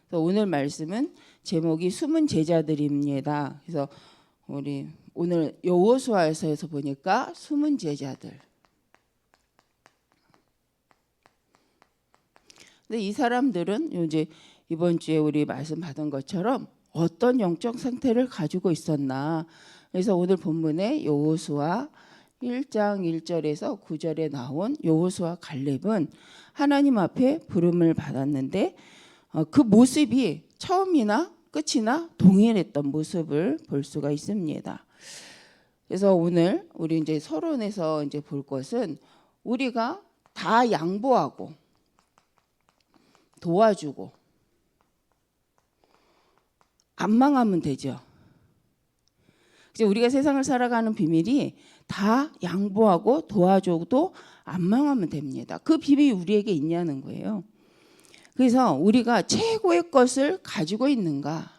그래서 오늘 말씀은 제목이 숨은 제자들입니다. 그래서 우리 오늘 여호수아서에서 보니까 숨은 제자들. 근데 이 사람들은 이제 이번 주에 우리 말씀 받은 것처럼 어떤 영적 상태를 가지고 있었나. 그래서 오늘 본문에 여호수아 1장 1절에서 9절에 나온 여호수아 갈렙은 하나님 앞에 부름을 받았는데 그 모습이 처음이나 끝이나 동일했던 모습을 볼 수가 있습니다. 그래서 오늘 우리 이제 서론에서 이제 볼 것은 우리가 다 양보하고 도와주고 안 망하면 되죠. 이제 우리가 세상을 살아가는 비밀이 다 양보하고 도와줘도 안 망하면 됩니다. 그 비밀이 우리에게 있냐는 거예요. 그래서 우리가 최고의 것을 가지고 있는가?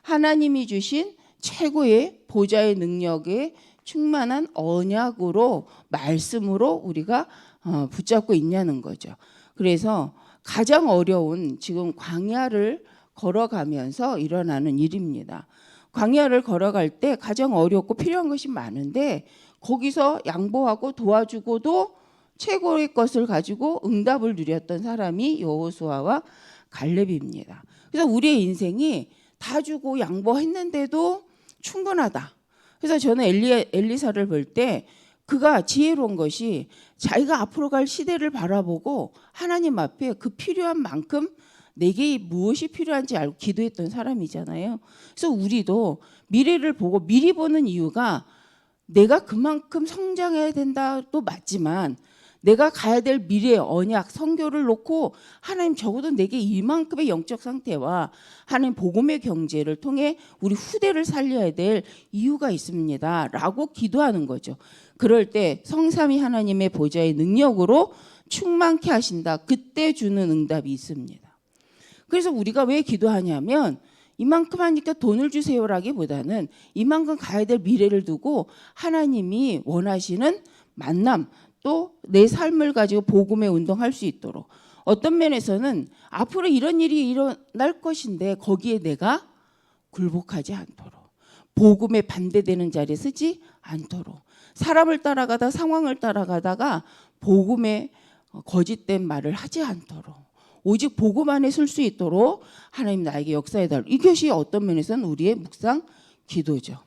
하나님이 주신 최고의 보좌의 능력에 충만한 언약으로 말씀으로 우리가 붙잡고 있냐는 거죠. 그래서 가장 어려운 지금 광야를 걸어가면서 일어나는 일입니다. 광야를 걸어갈 때 가장 어렵고 필요한 것이 많은데 거기서 양보하고 도와주고도 최고의 것을 가지고 응답을 누렸던 사람이 여호수아와 갈렙입니다. 그래서 우리의 인생이 다 주고 양보했는데도 충분하다. 그래서 저는 엘리사를 볼 때 그가 지혜로운 것이 자기가 앞으로 갈 시대를 바라보고 하나님 앞에 그 필요한 만큼 내게 무엇이 필요한지 알고 기도했던 사람이잖아요. 그래서 우리도 미래를 보고 미리 보는 이유가 내가 그만큼 성장해야 된다도 맞지만 내가 가야 될 미래의 언약, 선교를 놓고 하나님 적어도 내게 이만큼의 영적 상태와 하나님 복음의 경제를 통해 우리 후대를 살려야 될 이유가 있습니다. 라고 기도하는 거죠. 그럴 때 성삼위 하나님의 보좌의 능력으로 충만케 하신다. 그때 주는 응답이 있습니다. 그래서 우리가 왜 기도하냐면 이만큼 하니까 돈을 주세요라기보다는 이만큼 가야 될 미래를 두고 하나님이 원하시는 만남 또 내 삶을 가지고 복음의 운동할 수 있도록 어떤 면에서는 앞으로 이런 일이 일어날 것인데 거기에 내가 굴복하지 않도록 복음에 반대되는 자리에 서지 않도록 사람을 따라가다 상황을 따라가다가 복음에 거짓된 말을 하지 않도록 오직 복음 안에 설 수 있도록 하나님 나에게 역사해달라. 이것이 어떤 면에서는 우리의 묵상 기도죠.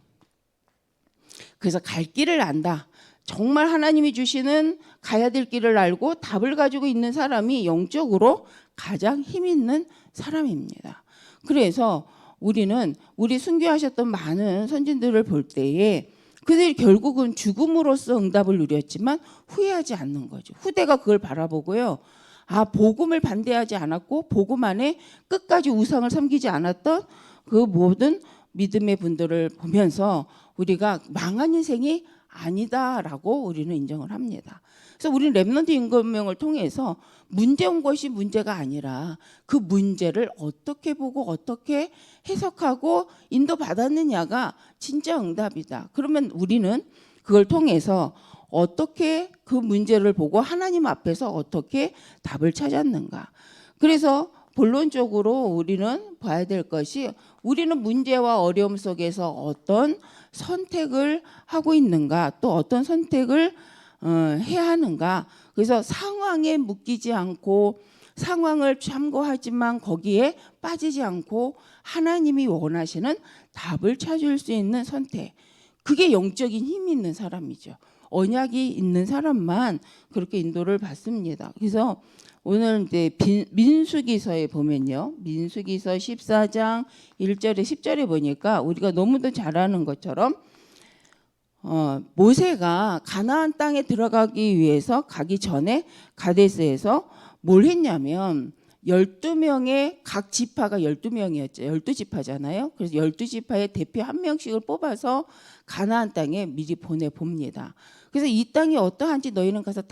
그래서 갈 길을 안다. 정말 하나님이 주시는 가야 될 길을 알고 답을 가지고 있는 사람이 영적으로 가장 힘 있는 사람입니다. 그래서 우리는 우리 순교하셨던 많은 선진들을 볼 때에 그들이 결국은 죽음으로써 응답을 누렸지만 후회하지 않는 거죠. 후대가 그걸 바라보고요. 복음을 반대하지 않았고 복음 안에 끝까지 우상을 섬기지 않았던 그 모든 믿음의 분들을 보면서 우리가 망한 인생이 아니다라고 우리는 인정을 합니다. 그래서 우리는 렘넌트 임금명을 통해서 문제 온 것이 문제가 아니라 그 문제를 어떻게 보고 어떻게 해석하고 인도받았느냐가 진짜 응답이다. 그러면 우리는 그걸 통해서 어떻게 그 문제를 보고 하나님 앞에서 어떻게 답을 찾았는가. 그래서 본론적으로 우리는 봐야 될 것이 우리는 문제와 어려움 속에서 어떤 선택을 하고 있는가 또 어떤 선택을 해야 하는가. 그래서 상황에 묶이지 않고 상황을 참고하지만 거기에 빠지지 않고 하나님이 원하시는 답을 찾을 수 있는 선택. 그게 영적인 힘이 있는 사람이죠. 언약이 있는 사람만 그렇게 인도를 받습니다. 그래서 오늘 이제 민수기서에 보면요. 민수기서 14장 1절에 10절에 보니까 우리가 너무도 잘 아는 것처럼 모세가 가나안 땅에 들어가기 위해서 가기 전에 가데스에서 뭘 했냐면 12명의 각 지파가 12명이었죠. 12지파잖아요. 그래서 12지파의 대표 한 명씩을 뽑아서 가나안 땅에 미리 보내봅니다. 그래서 이 땅이 어떠한지 너희는 가서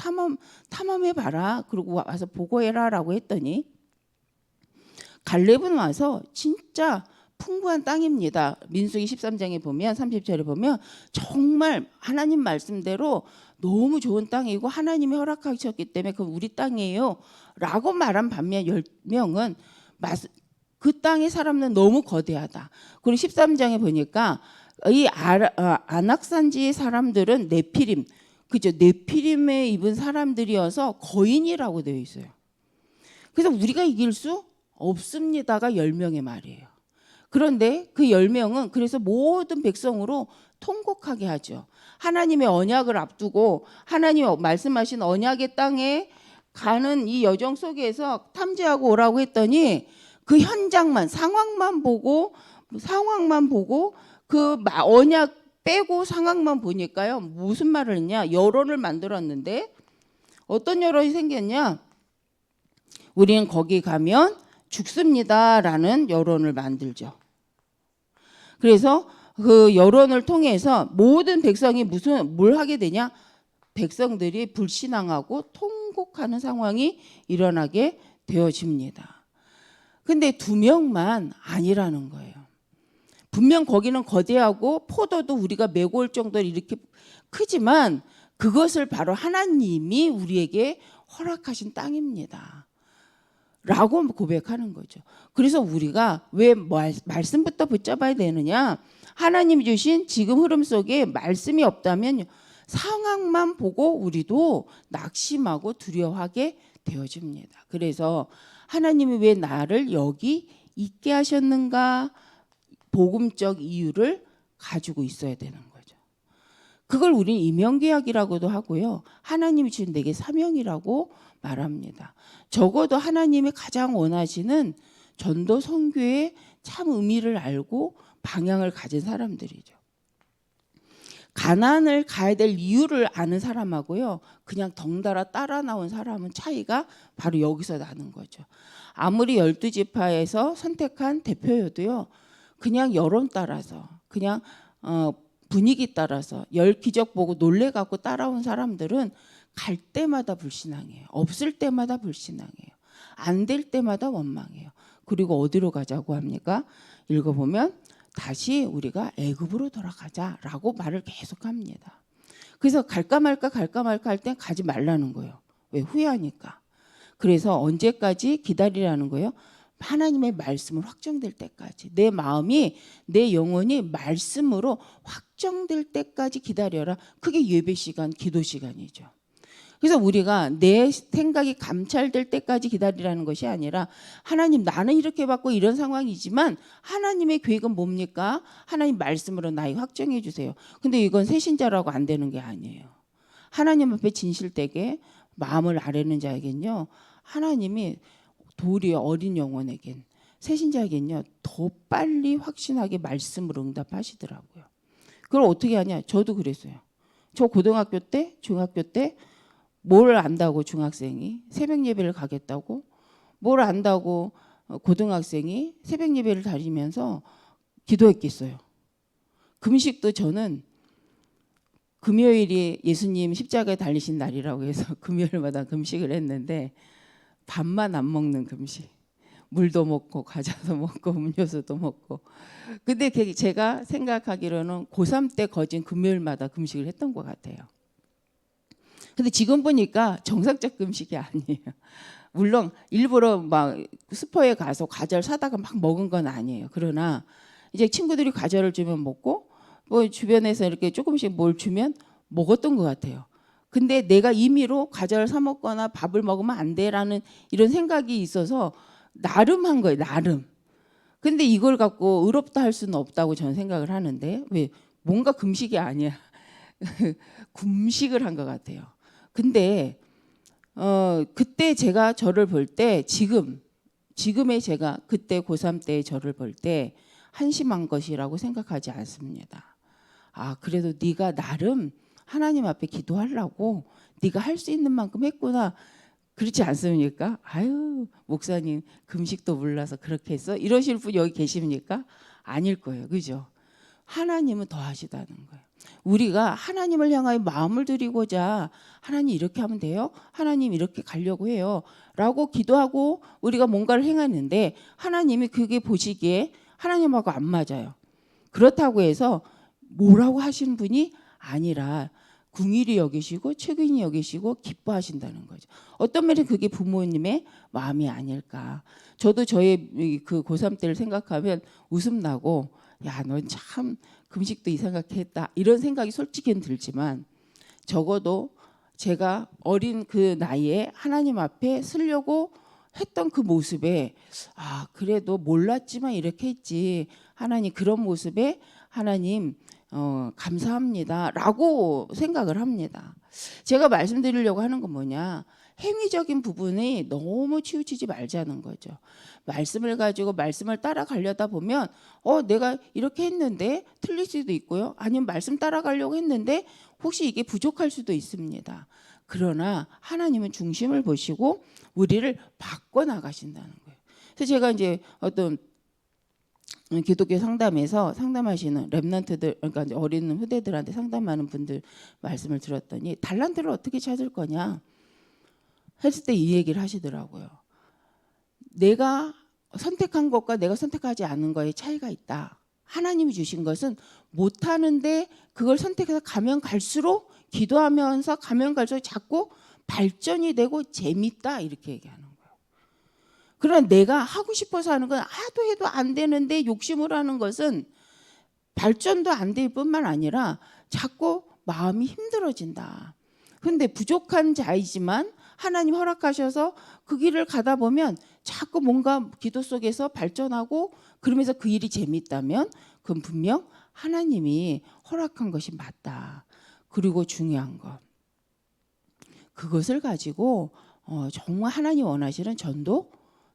탐험해봐라. 그리고 와서 보고해라 라고 했더니 갈렙은 와서 진짜 풍부한 땅입니다. 민수기 13장에 보면 30절에 보면 정말 하나님 말씀대로 너무 좋은 땅이고 하나님이 허락하셨기 때문에 그건 우리 땅이에요 라고 말한 반면 10명은 그 땅의 사람은 너무 거대하다. 그리고 13장에 보니까 이 안악산지의 사람들은 네피림, 그죠? 네피림에 입은 사람들이어서 거인이라고 되어 있어요. 그래서 우리가 이길 수 없습니다가 10명의 말이에요. 그런데 그 10명은 그래서 모든 백성으로 통곡하게 하죠. 하나님의 언약을 앞두고 하나님이 말씀하신 언약의 땅에 가는 이 여정 속에서 탐지하고 오라고 했더니 그 현장만 상황만 보고 그 언약 빼고 상황만 보니까요. 무슨 말을 했냐? 여론을 만들었는데 어떤 여론이 생겼냐? 우리는 거기 가면 죽습니다라는 여론을 만들죠. 그래서 그 여론을 통해서 모든 백성이 뭘 하게 되냐? 백성들이 불신앙하고 통곡하는 상황이 일어나게 되어집니다. 근데 2명만 아니라는 거예요. 분명 거기는 거대하고 포도도 우리가 메고 올 정도로 이렇게 크지만 그것을 바로 하나님이 우리에게 허락하신 땅입니다. 라고 고백하는 거죠. 그래서 우리가 왜 말씀부터 붙잡아야 되느냐? 하나님이 주신 지금 흐름 속에 말씀이 없다면 상황만 보고 우리도 낙심하고 두려워하게 되어집니다. 그래서 하나님이 왜 나를 여기 있게 하셨는가? 복음적 이유를 가지고 있어야 되는 거죠. 그걸 우리는 이명계약이라고도 하고요. 하나님이 주신 내게 사명이라고 말합니다. 적어도 하나님이 가장 원하시는 전도 선교의 참 의미를 알고 방향을 가진 사람들이죠. 가나안을 가야 될 이유를 아는 사람하고요. 그냥 덩달아 따라 나온 사람은 차이가 바로 여기서 나는 거죠. 아무리 12지파에서 선택한 대표여도요. 그냥 여론 따라서 그냥 분위기 따라서 기적 보고 놀래갖고 따라온 사람들은 갈 때마다 불신앙해요. 없을 때마다 불신앙해요. 안 될 때마다 원망해요. 그리고 어디로 가자고 합니까? 읽어보면 다시 우리가 애굽으로 돌아가자라고 말을 계속합니다. 그래서 갈까 말까 할 땐 가지 말라는 거예요. 왜? 후회하니까. 그래서 언제까지 기다리라는 거예요? 하나님의 말씀을 확정될 때까지. 내 마음이 내 영혼이 말씀으로 확정될 때까지 기다려라. 그게 예배 시간, 기도 시간이죠. 그래서 우리가 내 생각이 감찰될 때까지 기다리라는 것이 아니라 하나님 나는 이렇게 받고 이런 상황이지만 하나님의 계획은 뭡니까? 하나님 말씀으로 나에게 확정해 주세요. 근데 이건 새신자라고 안 되는 게 아니에요. 하나님 앞에 진실되게 마음을 아뢰는 자에겐요. 하나님이 도리어 어린 영혼에겐 새신자에겐요. 더 빨리 확신하게 말씀으로 응답하시더라고요. 그걸 어떻게 하냐? 저도 그랬어요. 저 고등학교 때, 중학교 때 뭘 안다고 중학생이 새벽 예배를 가겠다고, 뭘 안다고 고등학생이 새벽 예배를 다니면서 기도했겠어요. 금식도 저는 금요일이 예수님 십자가에 달리신 날이라고 해서 금요일마다 금식을 했는데 밥만 안 먹는 금식. 물도 먹고 과자도 먹고 음료수도 먹고. 근데 제가 생각하기로는 고3 때 거진 금요일마다 금식을 했던 것 같아요. 근데 지금 보니까 정상적 금식이 아니에요. 물론 일부러 막 슈퍼에 가서 과자를 사다가 막 먹은 건 아니에요. 그러나 이제 친구들이 과자를 주면 먹고 뭐 주변에서 이렇게 조금씩 뭘 주면 먹었던 것 같아요. 근데 내가 임의로 과자를 사 먹거나 밥을 먹으면 안 돼라는 이런 생각이 있어서 나름 한 거예요. 나름. 근데 이걸 갖고 의롭다 할 수는 없다고 저는 생각을 하는데 왜? 뭔가 금식이 아니야. 금식을 한 것 같아요. 근데 그때 제가 저를 볼 때 지금의 제가 그때 고3 때 저를 볼 때 한심한 것이라고 생각하지 않습니다. 아, 그래도 네가 나름 하나님 앞에 기도하려고 네가 할 수 있는 만큼 했구나. 그렇지 않습니까? 아유, 목사님 금식도 몰라서 그렇게 했어? 이러실 분 여기 계십니까? 아닐 거예요. 그죠? 하나님은 더 하시다는 거예요. 우리가 하나님을 향하여 마음을 드리고자 하나님 이렇게 하면 돼요? 하나님 이렇게 가려고 해요. 라고 기도하고 우리가 뭔가를 행하는데 하나님이 그게 보시기에 하나님하고 안 맞아요. 그렇다고 해서 뭐라고 하시는 분이 아니라 긍휼히 여기시고 측은히 여기시고 기뻐하신다는 거죠. 어떤 면에 그게 부모님의 마음이 아닐까. 저도 저의 그 고3 때를 생각하면 웃음 나고 야, 넌 참 금식도 이상하게 했다 이런 생각이 솔직히는 들지만 적어도 제가 어린 그 나이에 하나님 앞에 서려고 했던 그 모습에 아, 그래도 몰랐지만 이렇게 했지. 하나님 그런 모습에 하나님 감사합니다라고 생각을 합니다. 제가 말씀드리려고 하는 건 뭐냐? 행위적인 부분이 너무 치우치지 말자는 거죠. 말씀을 가지고 말씀을 따라가려다 보면 내가 이렇게 했는데 틀릴 수도 있고요. 아니면 말씀 따라가려고 했는데 혹시 이게 부족할 수도 있습니다. 그러나 하나님은 중심을 보시고 우리를 바꿔 나가신다는 거예요. 그래서 제가 이제 어떤 기독교 상담에서 상담하시는 랩런트들, 그러니까 어린 후대들한테 상담하는 분들 말씀을 들었더니 달란트를 어떻게 찾을 거냐 했을 때 이 얘기를 하시더라고요. 내가 선택한 것과 내가 선택하지 않은 거에 차이가 있다. 하나님이 주신 것은 못하는데 그걸 선택해서 가면 갈수록 기도하면서 가면 갈수록 자꾸 발전이 되고 재밌다 이렇게 얘기하는 거예요. 그러나 내가 하고 싶어서 하는 건 하도 해도 안 되는데 욕심으로 하는 것은 발전도 안 될 뿐만 아니라 자꾸 마음이 힘들어진다. 그런데 부족한 자이지만 하나님 허락하셔서 그 길을 가다 보면 자꾸 뭔가 기도 속에서 발전하고 그러면서 그 일이 재밌다면 그건 분명 하나님이 허락한 것이 맞다. 그리고 중요한 것. 그것을 가지고 정말 하나님 원하시는 전도,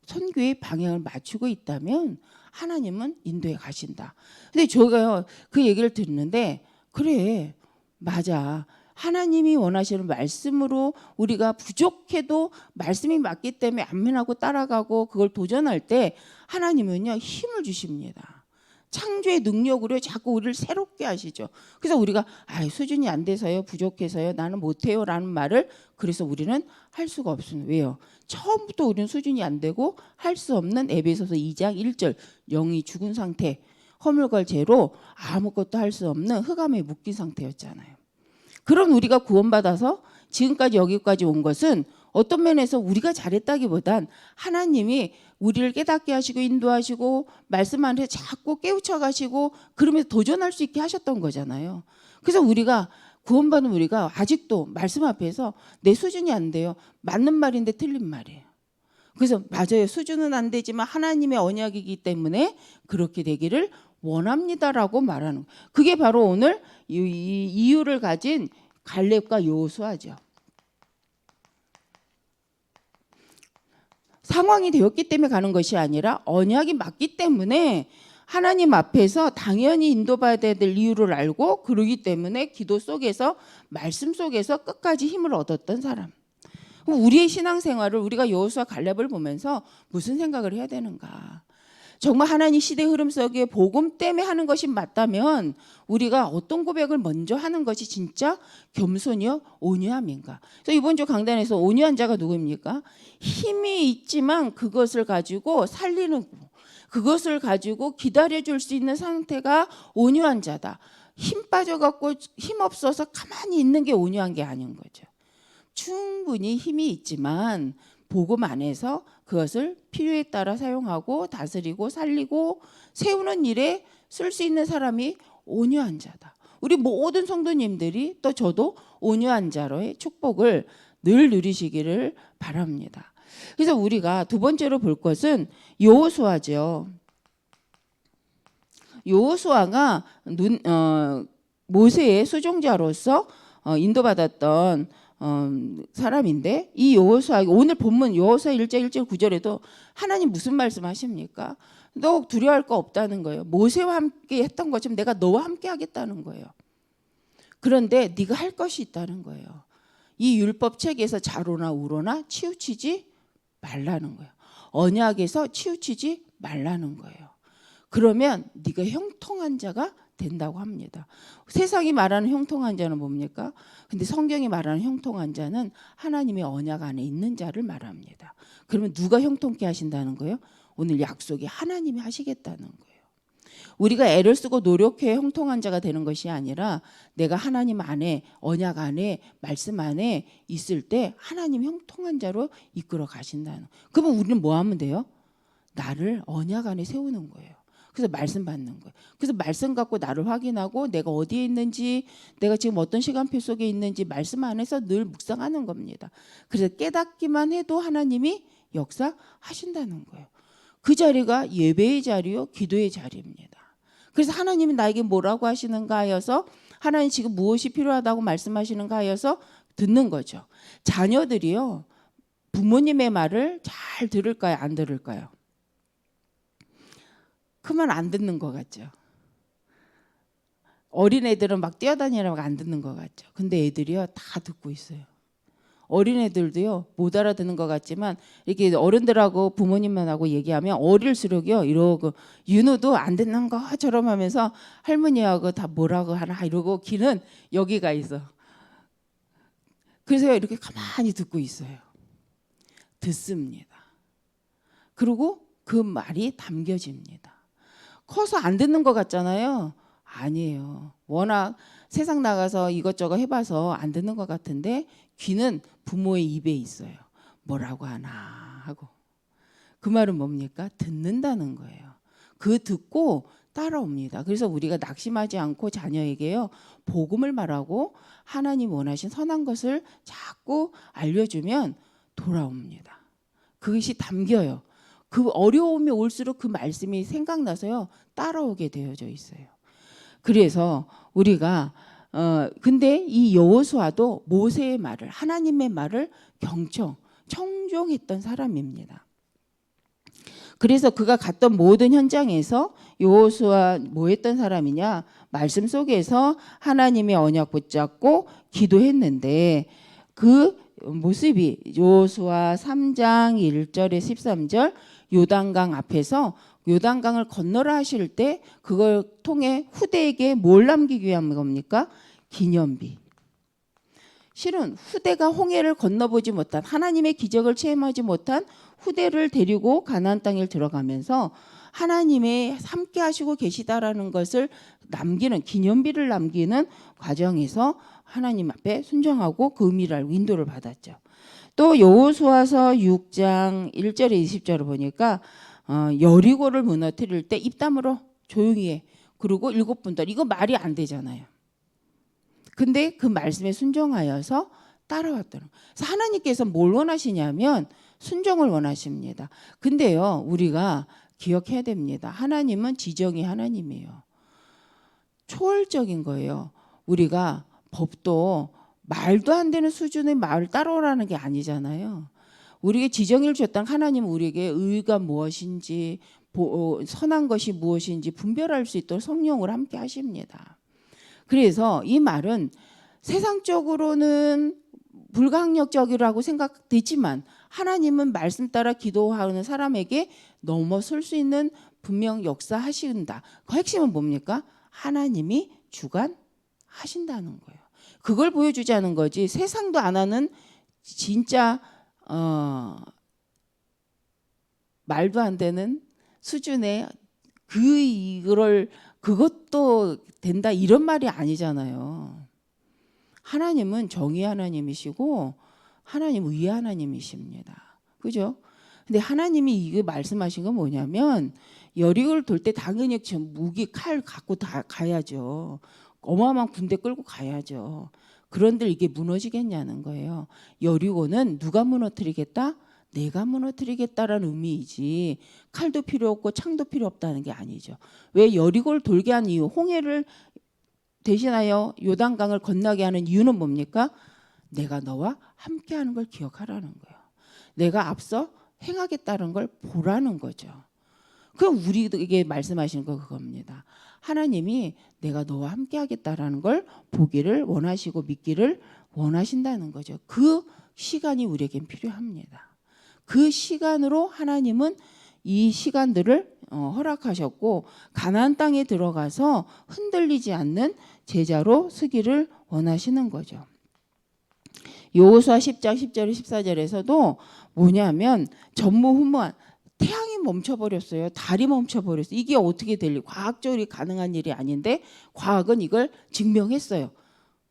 선교의 방향을 맞추고 있다면 하나님은 인도에 가신다. 근데 제가 그 얘기를 듣는데 그래 맞아. 하나님이 원하시는 말씀으로 우리가 부족해도 말씀이 맞기 때문에 암면하고 따라가고 그걸 도전할 때 하나님은요 힘을 주십니다. 창조의 능력으로 자꾸 우리를 새롭게 하시죠. 그래서 우리가 수준이 안 돼서요, 부족해서요, 나는 못해요 라는 말을 그래서 우리는 할 수가 없습니다. 왜요? 처음부터 우리는 수준이 안 되고 할 수 없는 에베소서 2장 1절 영이 죽은 상태, 허물과 죄로 아무것도 할 수 없는 흑암에 묶인 상태였잖아요. 그럼 우리가 구원받아서 지금까지 여기까지 온 것은 어떤 면에서 우리가 잘했다기보단 하나님이 우리를 깨닫게 하시고 인도하시고 말씀 안에 자꾸 깨우쳐 가시고 그러면서 도전할 수 있게 하셨던 거잖아요. 그래서 우리가 구원받은 우리가 아직도 말씀 앞에서 내 수준이 안 돼요. 맞는 말인데 틀린 말이에요. 그래서 맞아요. 수준은 안 되지만 하나님의 언약이기 때문에 그렇게 되기를 원합니다라고 말하는 거예요. 그게 바로 오늘 이 이유를 가진 갈렙과 여호수아죠. 상황이 되었기 때문에 가는 것이 아니라 언약이 맞기 때문에 하나님 앞에서 당연히 인도받아야 될 이유를 알고 그러기 때문에 기도 속에서 말씀 속에서 끝까지 힘을 얻었던 사람. 우리의 신앙생활을 우리가 여호수아 갈렙을 보면서 무슨 생각을 해야 되는가. 정말 하나님 시대 흐름 속에 복음 때문에 하는 것이 맞다면 우리가 어떤 고백을 먼저 하는 것이 진짜 겸손이요 온유함인가. 그래서 이번 주 강단에서 온유한 자가 누구입니까? 힘이 있지만 그것을 가지고 살리는, 그것을 가지고 기다려줄 수 있는 상태가 온유한 자다. 힘 빠져갖고 힘 없어서 가만히 있는 게 온유한 게 아닌 거죠. 충분히 힘이 있지만 복음 안에서 그것을 필요에 따라 사용하고 다스리고 살리고 세우는 일에 쓸 수 있는 사람이 온유한 자다. 우리 모든 성도님들이 또 저도 온유한 자로의 축복을 늘 누리시기를 바랍니다. 그래서 우리가 두 번째로 볼 것은 여호수아죠. 여호수아가 모세의 수종자로서 인도받았던 사람인데 이 여호수아 오늘 본문 여호수아 1장 1절 9절에도 하나님 무슨 말씀하십니까? 너 두려워할 거 없다는 거예요. 모세와 함께 했던 것처럼 내가 너와 함께 하겠다는 거예요. 그런데 네가 할 것이 있다는 거예요. 이 율법 책에서 좌로나 우로나 치우치지 말라는 거예요. 언약에서 치우치지 말라는 거예요. 그러면 네가 형통한 자가 된다고 합니다. 세상이 말하는 형통한 자는 뭡니까? 근데 성경이 말하는 형통한 자는 하나님의 언약 안에 있는 자를 말합니다. 그러면 누가 형통케 하신다는 거예요? 오늘 약속이 하나님이 하시겠다는 거예요. 우리가 애를 쓰고 노력해 형통한 자가 되는 것이 아니라 내가 하나님 안에, 언약 안에, 말씀 안에 있을 때 하나님 형통한 자로 이끌어 가신다는. 그러면 우리는 뭐 하면 돼요? 나를 언약 안에 세우는 거예요. 그래서 말씀 받는 거예요. 그래서 말씀 갖고 나를 확인하고 내가 어디에 있는지, 내가 지금 어떤 시간표 속에 있는지 말씀 안에서 늘 묵상하는 겁니다. 그래서 깨닫기만 해도 하나님이 역사하신다는 거예요. 그 자리가 예배의 자리요, 기도의 자리입니다. 그래서 하나님이 나에게 뭐라고 하시는가 하여서, 하나님 지금 무엇이 필요하다고 말씀하시는가 하여서 듣는 거죠. 자녀들이요, 부모님의 말을 잘 들을까요, 안 들을까요? 그 말 안 듣는 것 같죠. 어린애들은 막 뛰어다니라고 안 듣는 것 같죠. 근데 애들이요, 다 듣고 있어요. 어린애들도요, 못 알아듣는 것 같지만 이렇게 어른들하고 부모님만하고 얘기하면 어릴수록요, 이러고 윤우도 안 듣는 것처럼 하면서 할머니하고 다 뭐라고 하나 이러고 귀는 여기가 있어. 그래서 이렇게 가만히 듣고 있어요. 듣습니다. 그리고 그 말이 담겨집니다. 커서 안 듣는 것 같잖아요. 아니에요. 워낙 세상 나가서 이것저것 해봐서 안 듣는 것 같은데 귀는 부모의 입에 있어요. 뭐라고 하나 하고. 그 말은 뭡니까? 듣는다는 거예요. 그 듣고 따라옵니다. 그래서 우리가 낙심하지 않고 자녀에게요, 복음을 말하고 하나님 원하신 선한 것을 자꾸 알려주면 돌아옵니다. 그것이 담겨요. 그 어려움이 올수록 그 말씀이 생각나서요, 따라오게 되어져 있어요. 그래서 우리가 근데 이 여호수아도 모세의 말을, 하나님의 말을 청종했던 사람입니다. 그래서 그가 갔던 모든 현장에서 여호수아 뭐 했던 사람이냐? 말씀 속에서 하나님의 언약 붙잡고 기도했는데, 그 모습이 여호수아 3장 1절에 13절, 요단강 앞에서 요단강을 건너라 하실 때 그걸 통해 후대에게 뭘 남기기 위한 겁니까? 기념비. 실은 후대가 홍해를 건너보지 못한, 하나님의 기적을 체험하지 못한 후대를 데리고 가나안 땅에 들어가면서 하나님의 함께 하시고 계시다라는 것을 남기는, 기념비를 남기는 과정에서 하나님 앞에 순종하고 그 의미를 알고 인도를 받았죠. 또 여호수아서 6장 1절에 20절을 보니까 여리고를 무너뜨릴 때 입담으로 조용히 해. 그리고 7분들. 이거 말이 안 되잖아요. 근데 그 말씀에 순종하여서 따라왔더라고요. 그래서 하나님께서 뭘 원하시냐면 순종을 원하십니다. 근데요, 우리가 기억해야 됩니다. 하나님은 지정의 하나님이에요. 초월적인 거예요. 우리가 법도 말도 안 되는 수준의 말을 따라오라는 게 아니잖아요. 우리에게 지정을 주셨던 하나님은 우리에게 의가 무엇인지, 선한 것이 무엇인지 분별할 수 있도록 성령을 함께 하십니다. 그래서 이 말은 세상적으로는 불가항력적이라고 생각되지만 하나님은 말씀 따라 기도하는 사람에게 넘어설 수 있는 분명 역사하신다. 그 핵심은 뭡니까? 하나님이 주관하신다는 거예요. 그걸 보여주자는 거지, 세상도 안 하는 진짜 말도 안 되는 수준의 그것도 된다 이런 말이 아니잖아요. 하나님은 정의 하나님이시고 하나님 의의 하나님이십니다. 그죠? 근데 하나님이 이거 말씀하신 건 뭐냐면, 여리고를 돌 때 당연히 무기 칼 갖고 다 가야죠. 어마어마한 군대 끌고 가야죠. 그런데 이게 무너지겠냐는 거예요. 여리고는 누가 무너뜨리겠다? 내가 무너뜨리겠다라는 의미이지, 칼도 필요 없고 창도 필요 없다는 게 아니죠. 왜 여리고를 돌게 한 이유, 홍해를 대신하여 요단강을 건너게 하는 이유는 뭡니까? 내가 너와 함께하는 걸 기억하라는 거예요. 내가 앞서 행하겠다는 걸 보라는 거죠. 그럼 우리에게 말씀하시는 거 그겁니다. 하나님이 내가 너와 함께하겠다라는 걸 보기를 원하시고 믿기를 원하신다는 거죠. 그 시간이 우리에겐 필요합니다. 그 시간으로 하나님은 이 시간들을 허락하셨고 가나안 땅에 들어가서 흔들리지 않는 제자로 서기를 원하시는 거죠. 여호수아 10장 10절 14절에서도 뭐냐면 전무후무한 태양이 멈춰버렸어요. 달이 멈춰버렸어요. 이게 어떻게 될 일? 과학적으로 가능한 일이 아닌데 과학은 이걸 증명했어요.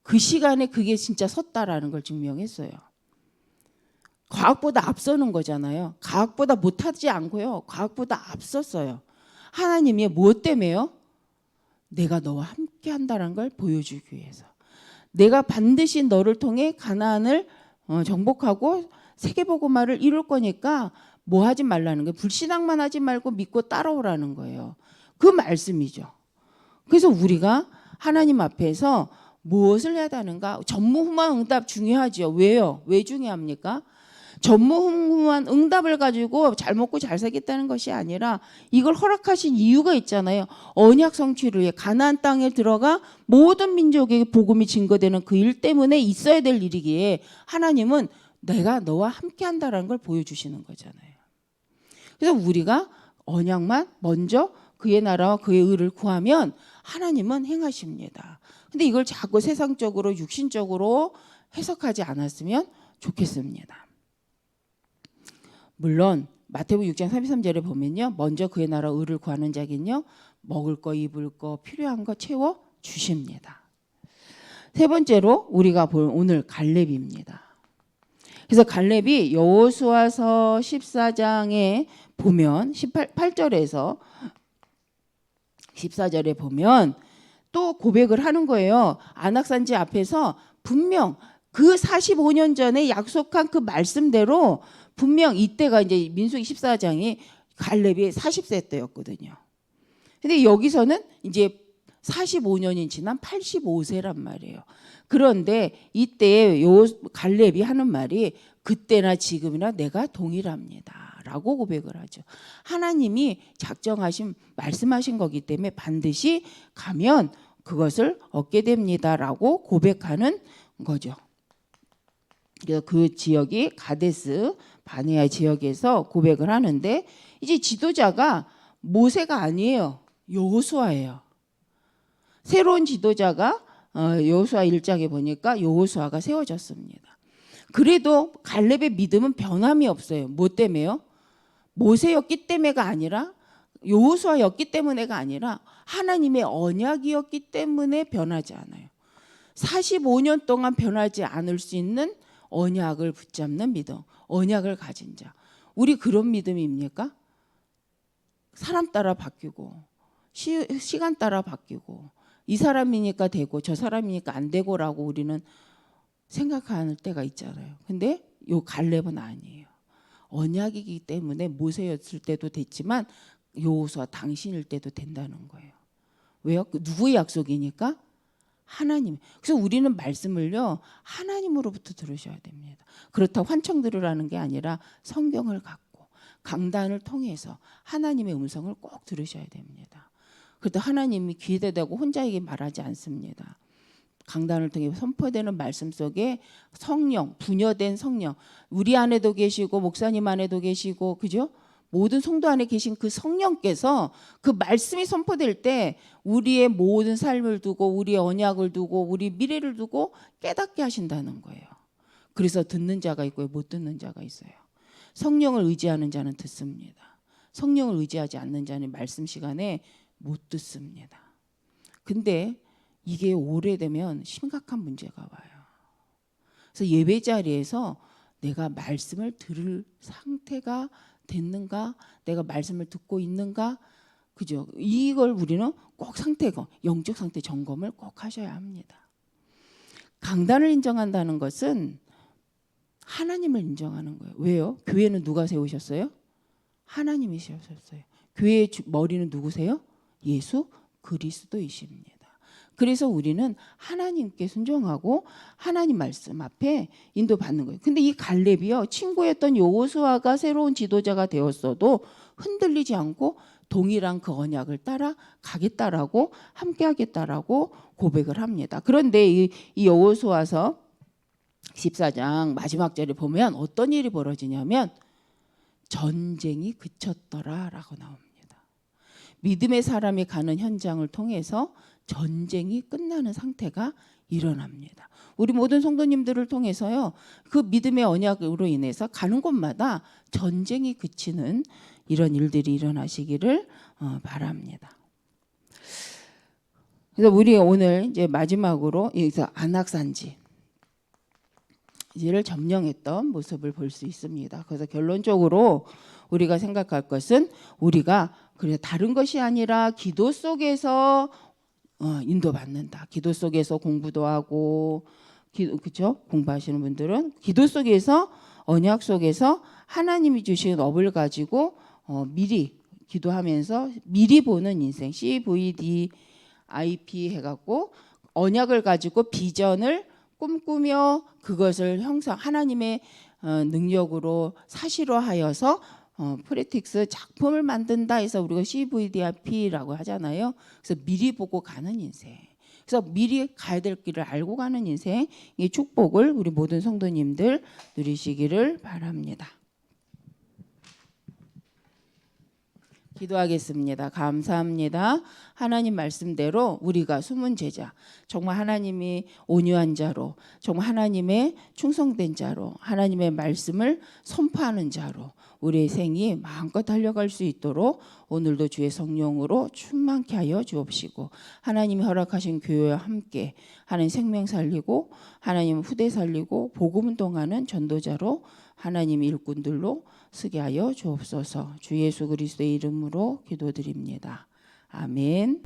그 시간에 그게 진짜 섰다라는 걸 증명했어요. 과학보다 앞서는 거잖아요. 과학보다 못하지 않고요. 과학보다 앞섰어요. 하나님이 무엇 때문에요? 내가 너와 함께 한다는 걸 보여주기 위해서. 내가 반드시 너를 통해 가나안을 정복하고 세계복음화를 이룰 거니까 뭐 하지 말라는 거예요. 불신앙만 하지 말고 믿고 따라오라는 거예요. 그 말씀이죠. 그래서 우리가 하나님 앞에서 무엇을 해야 하는가? 전무후무한 응답 중요하죠. 왜요? 왜 중요합니까? 전무후무한 응답을 가지고 잘 먹고 잘 살겠다는 것이 아니라 이걸 허락하신 이유가 있잖아요. 언약 성취를 위해 가나안 땅에 들어가 모든 민족에게 복음이 증거되는 그 일 때문에 있어야 될 일이기에 하나님은 내가 너와 함께 한다는 걸 보여주시는 거잖아요. 그래서 우리가 언약만 먼저 그의 나라와 그의 의를 구하면 하나님은 행하십니다. 근데 이걸 자꾸 세상적으로 육신적으로 해석하지 않았으면 좋겠습니다. 물론 마태복음 6장 33절에 보면요. 먼저 그의 나라 의를 구하는 자긴요. 먹을 거 입을 거 필요한 거 채워 주십니다. 세 번째로 우리가 볼 오늘 갈렙입니다. 그래서 갈렙이 여호수아서 14장에 보면 8절에서 14절에 보면 또 고백을 하는 거예요. 안악산지 앞에서 분명 그 45년 전에 약속한 그 말씀대로 분명 이때가 이제 민수기 14장이 갈렙이 40세 때였거든요. 근데 여기서는 이제 45년이 지난 85세란 말이에요. 그런데 이때 갈렙이 하는 말이 그때나 지금이나 내가 동일합니다. 라고 고백을 하죠. 하나님이 작정하신 말씀하신 거기 때문에 반드시 가면 그것을 얻게 됩니다라고 고백하는 거죠. 그래서 그 지역이 가데스 바네아 지역에서 고백을 하는데 이제 지도자가 모세가 아니에요. 여호수아예요. 새로운 지도자가 여호수아 1장에 보니까 여호수아가 세워졌습니다. 그래도 갈렙의 믿음은 변함이 없어요. 뭐 때문에요? 모세였기 때문에가 아니라 여호수아였기 때문에가 아니라 하나님의 언약이었기 때문에 변하지 않아요. 45년 동안 변하지 않을 수 있는 언약을 붙잡는 믿음, 언약을 가진 자. 우리 그런 믿음입니까? 사람 따라 바뀌고 시간 따라 바뀌고 이 사람이니까 되고 저 사람이니까 안 되고라고 우리는 생각하는 때가 있잖아요. 근데 요 갈렙은 아니에요. 언약이기 때문에 모세였을 때도 됐지만 여호수아 당신일 때도 된다는 거예요. 왜요? 누구의 약속이니까? 하나님. 그래서 우리는 말씀을요 하나님으로부터 들으셔야 됩니다. 그렇다고 환청 들으라는 게 아니라 성경을 갖고 강단을 통해서 하나님의 음성을 꼭 들으셔야 됩니다. 그래도 하나님이 귀대되고 혼자에게 말하지 않습니다. 강단을 통해 선포되는 말씀 속에 성령, 분여된 성령, 우리 안에도 계시고 목사님 안에도 계시고 그죠? 모든 성도 안에 계신 그 성령께서 그 말씀이 선포될 때 우리의 모든 삶을 두고 우리의 언약을 두고 우리 미래를 두고 깨닫게 하신다는 거예요. 그래서 듣는 자가 있고 못 듣는 자가 있어요. 성령을 의지하는 자는 듣습니다. 성령을 의지하지 않는 자는 말씀 시간에 못 듣습니다. 근데 이게 오래되면 심각한 문제가 와요. 그래서 예배 자리에서 내가 말씀을 들을 상태가 됐는가? 내가 말씀을 듣고 있는가? 그죠? 이걸 우리는 꼭 상태가 영적 상태 점검을 꼭 하셔야 합니다. 강단을 인정한다는 것은 하나님을 인정하는 거예요. 왜요? 교회는 누가 세우셨어요? 하나님이 세우셨어요. 교회의 머리는 누구세요? 예수 그리스도이십니다. 그래서 우리는 하나님께 순종하고 하나님 말씀 앞에 인도받는 거예요. 근데 이 갈렙이요 친구였던 여호수아가 새로운 지도자가 되었어도 흔들리지 않고 동일한 그 언약을 따라 가겠다라고 함께하겠다라고 고백을 합니다. 그런데 이 여호수아서 14장 마지막 절에 보면 어떤 일이 벌어지냐면 전쟁이 그쳤더라라고 나옵니다. 믿음의 사람이 가는 현장을 통해서 전쟁이 끝나는 상태가 일어납니다. 우리 모든 성도님들을 통해서요. 그 믿음의 언약으로 인해서 가는 곳마다 전쟁이 그치는 이런 일들이 일어나시기를 바랍니다. 그래서 우리 오늘 이제 마지막으로 여기서 안악산지를 점령했던 모습을 볼 수 있습니다. 그래서 결론적으로 우리가 생각할 것은 우리가 그래 다른 것이 아니라 기도 속에서 인도받는다. 기도 속에서 공부도 하고 그렇죠? 공부하시는 분들은 기도 속에서 언약 속에서 하나님이 주신 업을 가지고 미리 기도하면서 미리 보는 인생 CVDIP 해갖고 언약을 가지고 비전을 꿈꾸며 그것을 하나님의 능력으로 사실화하여서 프레틱스 작품을 만든다 해서 우리가 CVDIP라고 하잖아요. 그래서 미리 보고 가는 인생. 그래서 미리 가야 될 길을 알고 가는 인생, 이 축복을 우리 모든 성도님들 누리시기를 바랍니다. 기도하겠습니다. 감사합니다. 하나님 말씀대로 우리가 숨은 제자, 정말 하나님이 온유한 자로, 정말 하나님의 충성된 자로, 하나님의 말씀을 선포하는 자로 우리의 생이 마음껏 달려갈 수 있도록 오늘도 주의 성령으로 충만케 하여 주옵시고, 하나님이 허락하신 교회와 함께 하나님 생명 살리고 하나님 후대 살리고 복음 운동하는 전도자로 하나님 일꾼들로 쓰게 하여 주옵소서. 주 예수 그리스도의 이름으로 기도드립니다. 아멘.